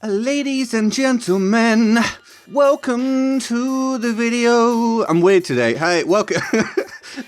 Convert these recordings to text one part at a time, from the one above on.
Ladies and gentlemen, welcome to the video. I'm weird today. Hey, welcome.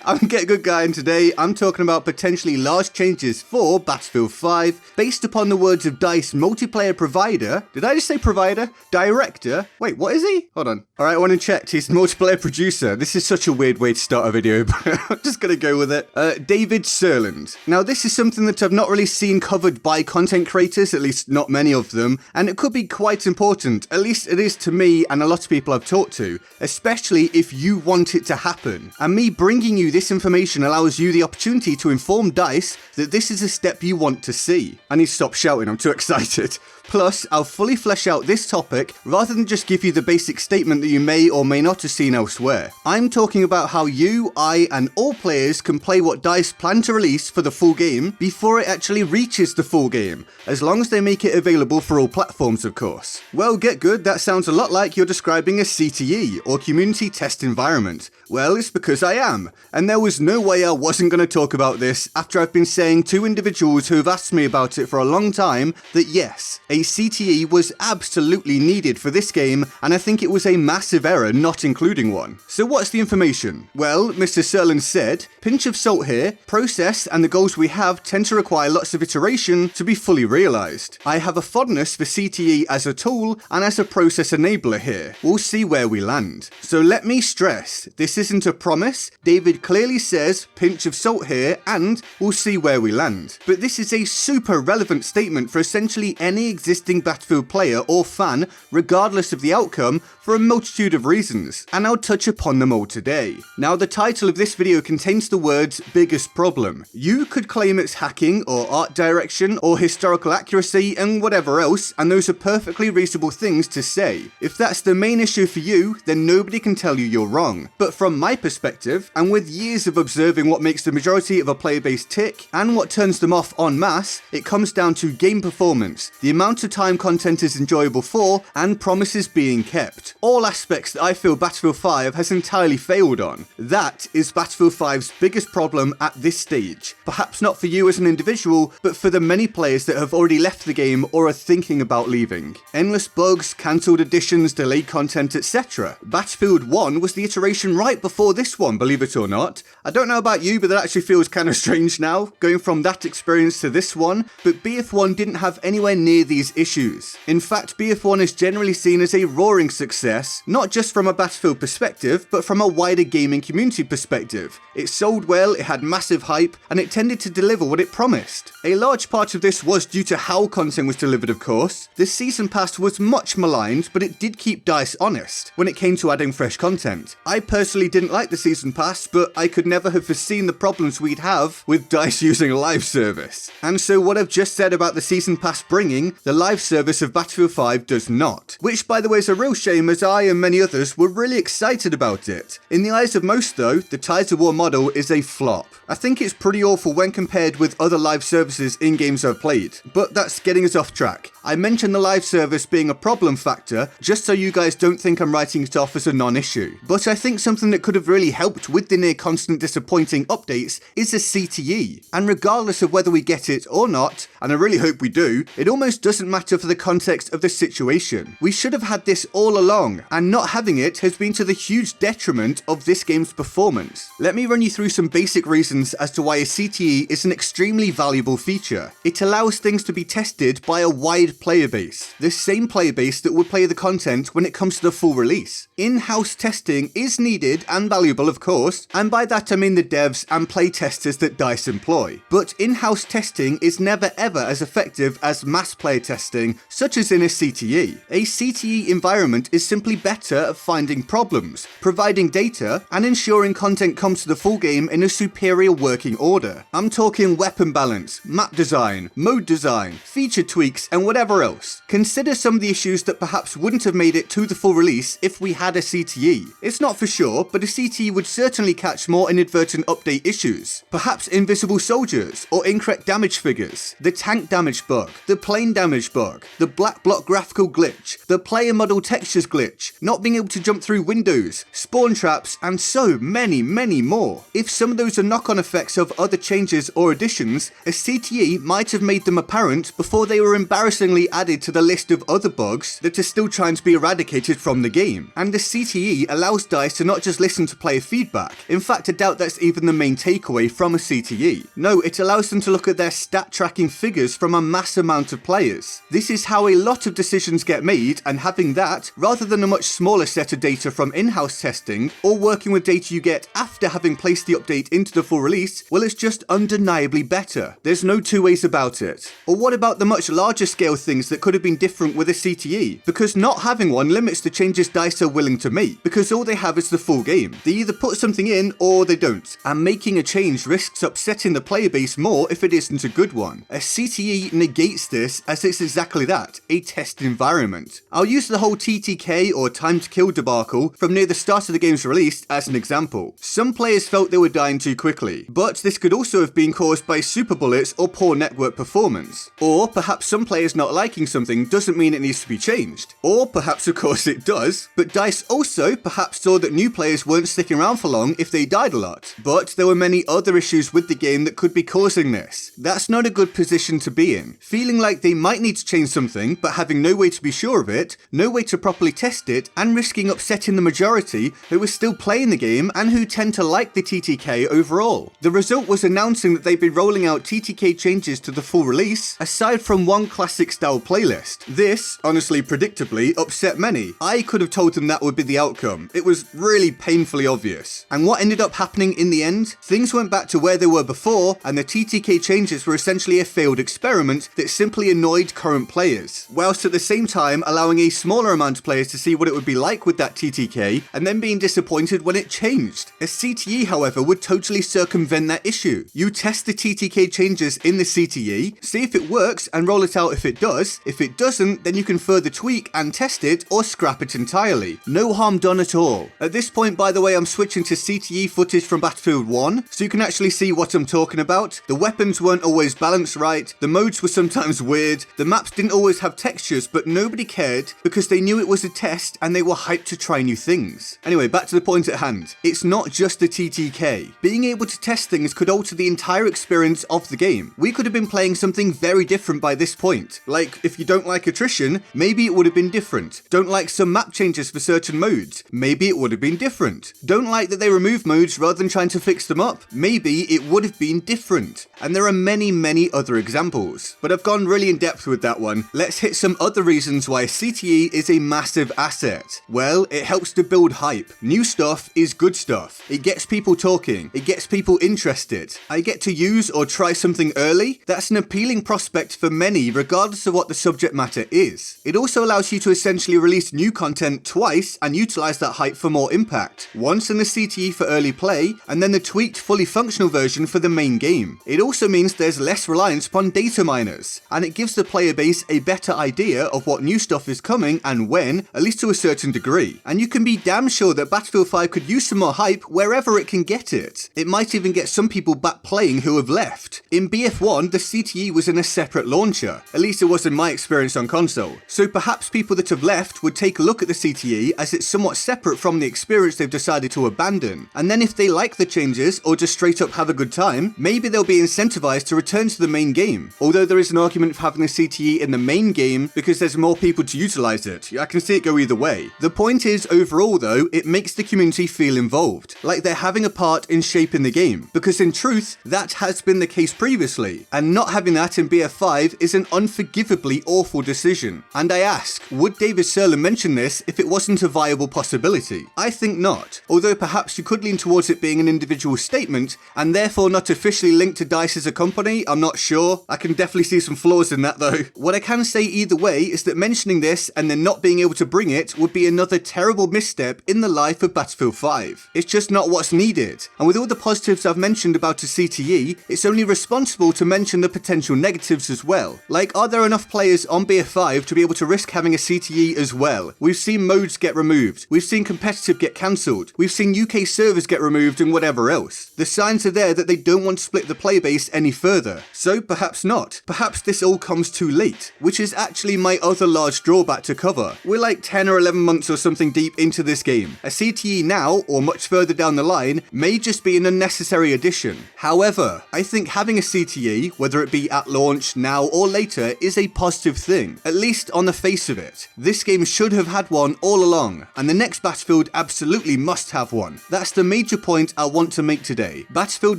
I'm GetGoodGuy, and today I'm talking about potentially large changes for Battlefield 5 based upon the words of DICE multiplayer provider. Did I just say provider? Director? Wait, what is he? Hold on. Alright, I went and checked. He's multiplayer producer. This is such a weird way to start a video, but I'm just gonna go with it. David Serland. Now, this is something that I've not really seen covered by content creators, at least not many of them, and it could be quite important. At least it is to me and a lot of people I've talked to, especially if you want it to happen. And me bringing you this information allows you the opportunity to inform DICE that this is a step you want to see. I need to stop shouting, I'm too excited. Plus, I'll fully flesh out this topic rather than just give you the basic statement that you may or may not have seen elsewhere. I'm talking about how you, I, and all players can play what DICE plan to release for the full game before it actually reaches the full game, as long as they make it available for all platforms, of course. Well, get good, that sounds a lot like you're describing a CTE, or Community Test Environment. Well, it's because I am, and there was no way I wasn't going to talk about this after I've been saying to individuals who have asked me about it for a long time that yes, a CTE was absolutely needed for this game, and I think it was a massive error not including one. So what's the information? Well, Mr. Serland said, pinch of salt here, process and the goals we have tend to require lots of iteration to be fully realised. I have a fondness for CTE as a tool and as a process enabler here. We'll see where we land. So let me stress, this isn't a promise. David clearly says, pinch of salt here, and we'll see where we land. But this is a super relevant statement for essentially any existing Battlefield player or fan, regardless of the outcome, for a multitude of reasons, and I'll touch upon them all today. Now, the title of this video contains the words biggest problem. You could claim it's hacking or art direction or historical accuracy and whatever else, and those are perfectly reasonable things to say. If that's the main issue for you, then nobody can tell you you're wrong. But from my perspective, and with years of observing what makes the majority of a player base tick and what turns them off en masse, it comes down to game performance, the amount of time content is enjoyable for, and promises being kept. All aspects that I feel Battlefield 5 has entirely failed on. That is Battlefield 5's biggest problem at this stage. Perhaps not for you as an individual, but for the many players that have already left the game or are thinking about leaving. Endless bugs, cancelled editions, delayed content, etc. Battlefield 1 was the iteration right before this one, believe it or not. I don't know about you, but that actually feels kind of strange now, going from that experience to this one, but BF1 didn't have anywhere near these issues. In fact, BF1 is generally seen as a roaring success, not just from a Battlefield perspective, but from a wider gaming community perspective. It sold well, it had massive hype, and it tended to deliver what it promised. A large part of this was due to how content was delivered, of course. The Season Pass was much maligned, but it did keep DICE honest when it came to adding fresh content. I personally didn't like the Season Pass, but I could never have foreseen the problems we'd have with DICE using a live service. And so what I've just said about the Season Pass bringing, the live service of Battlefield 5 does not. Which, by the way, is a real shame, as I and many others were really excited about it. In the eyes of most though, the Tides of War model is a flop. I think it's pretty awful when compared with other live services in games I've played, but that's getting us off track. I mentioned the live service being a problem factor, just so you guys don't think I'm writing it off as a non-issue. But I think something that could have really helped with the near constant disappointing updates is a CTE. And regardless of whether we get it or not, and I really hope we do, it almost doesn't matter for the context of the situation. We should have had this all along, and not having it has been to the huge detriment of this game's performance. Let me run you through some basic reasons as to why a CTE is an extremely valuable feature. It allows things to be tested by a wide player base, the same player base that would play the content when it comes to the full release. In-house testing is needed and valuable, of course, and by that I mean the devs and play testers that DICE employ. But in-house testing is never ever as effective as mass player testing, such as in a CTE. A CTE environment is simply better at finding problems, providing data, and ensuring content comes to the full game in a superior working order. I'm talking weapon balance, map design, mode design, feature tweaks, and whatever else. Consider some of the issues that perhaps wouldn't have made it to the full release if we had a CTE. It's not for sure, but a CTE would certainly catch more inadvertent update issues. Perhaps invisible soldiers, or incorrect damage figures, the tank damage bug, the plane damage bug, the black block graphical glitch, the player model textures glitch, not being able to jump through windows, spawn traps, and so many more. If some of those are knock-on effects of other changes or additions, a CTE might have made them apparent before they were embarrassingly willingly added to the list of other bugs that are still trying to be eradicated from the game. And the CTE allows DICE to not just listen to player feedback. In fact, I doubt that's even the main takeaway from a CTE. No, it allows them to look at their stat tracking figures from a mass amount of players. This is how a lot of decisions get made, and having that, rather than a much smaller set of data from in-house testing, or working with data you get after having placed the update into the full release, well, it's just undeniably better. There's no two ways about it. Or what about the much larger scale things that could have been different with a CTE? Because not having one limits the changes DICE are willing to make, because all they have is the full game. They either put something in or they don't, and making a change risks upsetting the player base more if it isn't a good one. A CTE negates this, as it's exactly that, a test environment. I'll use the whole TTK or time to kill debacle from near the start of the game's release as an example. Some players felt they were dying too quickly, but this could also have been caused by super bullets or poor network performance. Or perhaps some players not liking something doesn't mean it needs to be changed. Or perhaps of course it does, but DICE also perhaps saw that new players weren't sticking around for long if they died a lot. But there were many other issues with the game that could be causing this. That's not a good position to be in. Feeling like they might need to change something, but having no way to be sure of it, no way to properly test it, and risking upsetting the majority who are still playing the game and who tend to like the TTK overall. The result was announcing that they'd be rolling out TTK changes to the full release, aside from one classic style playlist. This, honestly predictably, upset many. I could have told them that would be the outcome. It was really painfully obvious. And what ended up happening in the end? Things went back to where they were before, and the TTK changes were essentially a failed experiment that simply annoyed current players, whilst at the same time allowing a smaller amount of players to see what it would be like with that TTK, and then being disappointed when it changed. A CTE, however, would totally circumvent that issue. You test the TTK changes in the CTE, see if it works, and roll it out if it does. If it doesn't, then you can further tweak and test it, or scrap it entirely. No harm done at all. At this point, by the way, I'm switching to CTE footage from Battlefield 1, so you can actually see what I'm talking about. The weapons weren't always balanced right, the modes were sometimes weird, the maps didn't always have textures, but nobody cared because they knew it was a test and they were hyped to try new things. Anyway, back to the point at hand. It's not just the TTK. Being able to test things could alter the entire experience of the game. We could have been playing something very different by this point. Like, if you don't like attrition, maybe it would have been different. Don't like some map changes for certain modes, maybe it would have been different. Don't like that they remove modes rather than trying to fix them up, maybe it would have been different. And there are many other examples. But I've gone really in depth with that one. Let's hit some other reasons why CTE is a massive asset. Well, it helps to build hype. New stuff is good stuff. It gets people talking. It gets people interested. I get to use or try something early. That's an appealing prospect for many, regardless of what the subject matter is. It also allows you to essentially release new content twice and utilize that hype for more impact. Once in the CTE for early play, and then the tweaked, fully functional version for the main game. It also means there's less reliance upon data miners, and it gives the player base a better idea of what new stuff is coming and when, at least to a certain degree. And you can be damn sure that Battlefield 5 could use some more hype wherever it can get it. It might even get some people back playing who have left. In BF1, the CTE was in a separate launcher, at least it was in my experience on console. So perhaps people that have left would take a look at the CTE as it's somewhat separate from the experience they've decided to abandon. And then if they like the changes or just straight up have a good time, maybe they'll be incentivized to return to the main game. Although there is an argument for having the CTE in the main game because there's more people to utilize it. I can see it go either way. The point is, overall though, it makes the community feel involved, like they're having a part in shaping the game, because in truth, that has been the case previously, and not having that in BF5 is an unforgivably awful decision. And I ask, would David Serlin mention this if it wasn't a viable possibility? I think not, although perhaps you could lean towards it being an individual statement, and therefore not officially linked to DICE as a company. I'm not sure. I can definitely see some flaws in that though. What I can say either way is that mentioning this and then not being able to bring it would be another terrible misstep in the life of Battlefield 5. It's just not what's needed. And with all the positives I've mentioned about a CTE, it's only responsible to mention the potential negatives as well. Like, are there enough players on BF5 to be able to risk having a CTE as well? We've seen modes get removed. We've seen competitive get cancelled. We've seen UK servers get removed and whatever else. The signs are there that they don't want to split the playbase any further. So perhaps not. Perhaps this all comes too late, which is actually my other large drawback to cover. We're like 10 or 11 months or something deep into this game. A CTE now, or much further down the line, may just be an unnecessary addition. However, I think having a CTE, whether it be at launch, now or later, is is a positive thing, at least on the face of it. This game should have had one all along, and the next Battlefield absolutely must have one. That's the major point I want to make today. Battlefield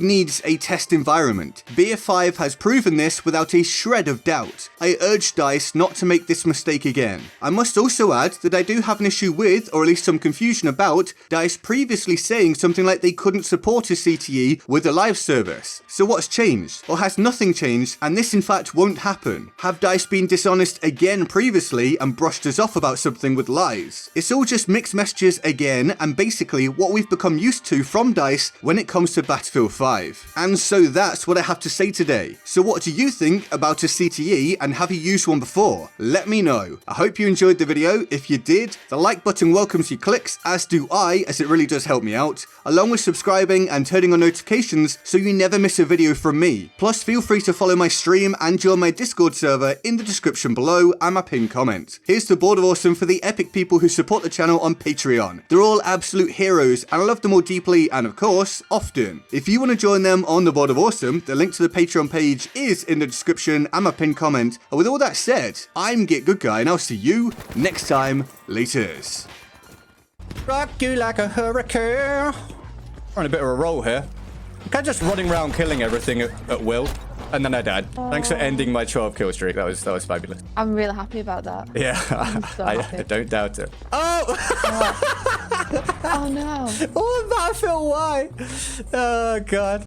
needs a test environment. BF5 has proven this without a shred of doubt. I urge DICE not to make this mistake again. I must also add that I do have an issue with, or at least some confusion about, DICE previously saying something like they couldn't support a CTE with a live service. So what's changed? Or has nothing changed, and this in fact won't happen? Have DICE been dishonest again previously and brushed us off about something with lies? It's all just mixed messages again, and basically what we've become used to from DICE when it comes to Battlefield 5. And so that's what I have to say today. So what do you think about a CTE, and have you used one before? Let me know. I hope you enjoyed the video. If you did, the like button welcomes your clicks, as do I, as it really does help me out, along with subscribing and turning on notifications so you never miss a video from me. Plus, feel free to follow my stream and join my Discord server in the description below and my pinned comment. Here's the Board of Awesome for the epic people who support the channel on Patreon. They're all absolute heroes, and I love them all deeply and, of course, often. If you want to join them on the Board of Awesome, the link to the Patreon page is in the description and my pinned comment. And with all that said, I'm GetGoodGuy, and I'll see you next time. Laters. Rock you like a hurricane. We're on a bit of a roll here. I'm kind of just running around killing everything at will. And then I died. Thanks for ending my 12 kill streak. That was fabulous. I'm really happy about that. Yeah, So I don't doubt it. Oh! Oh no. Oh, Battlefield, why? Oh, God.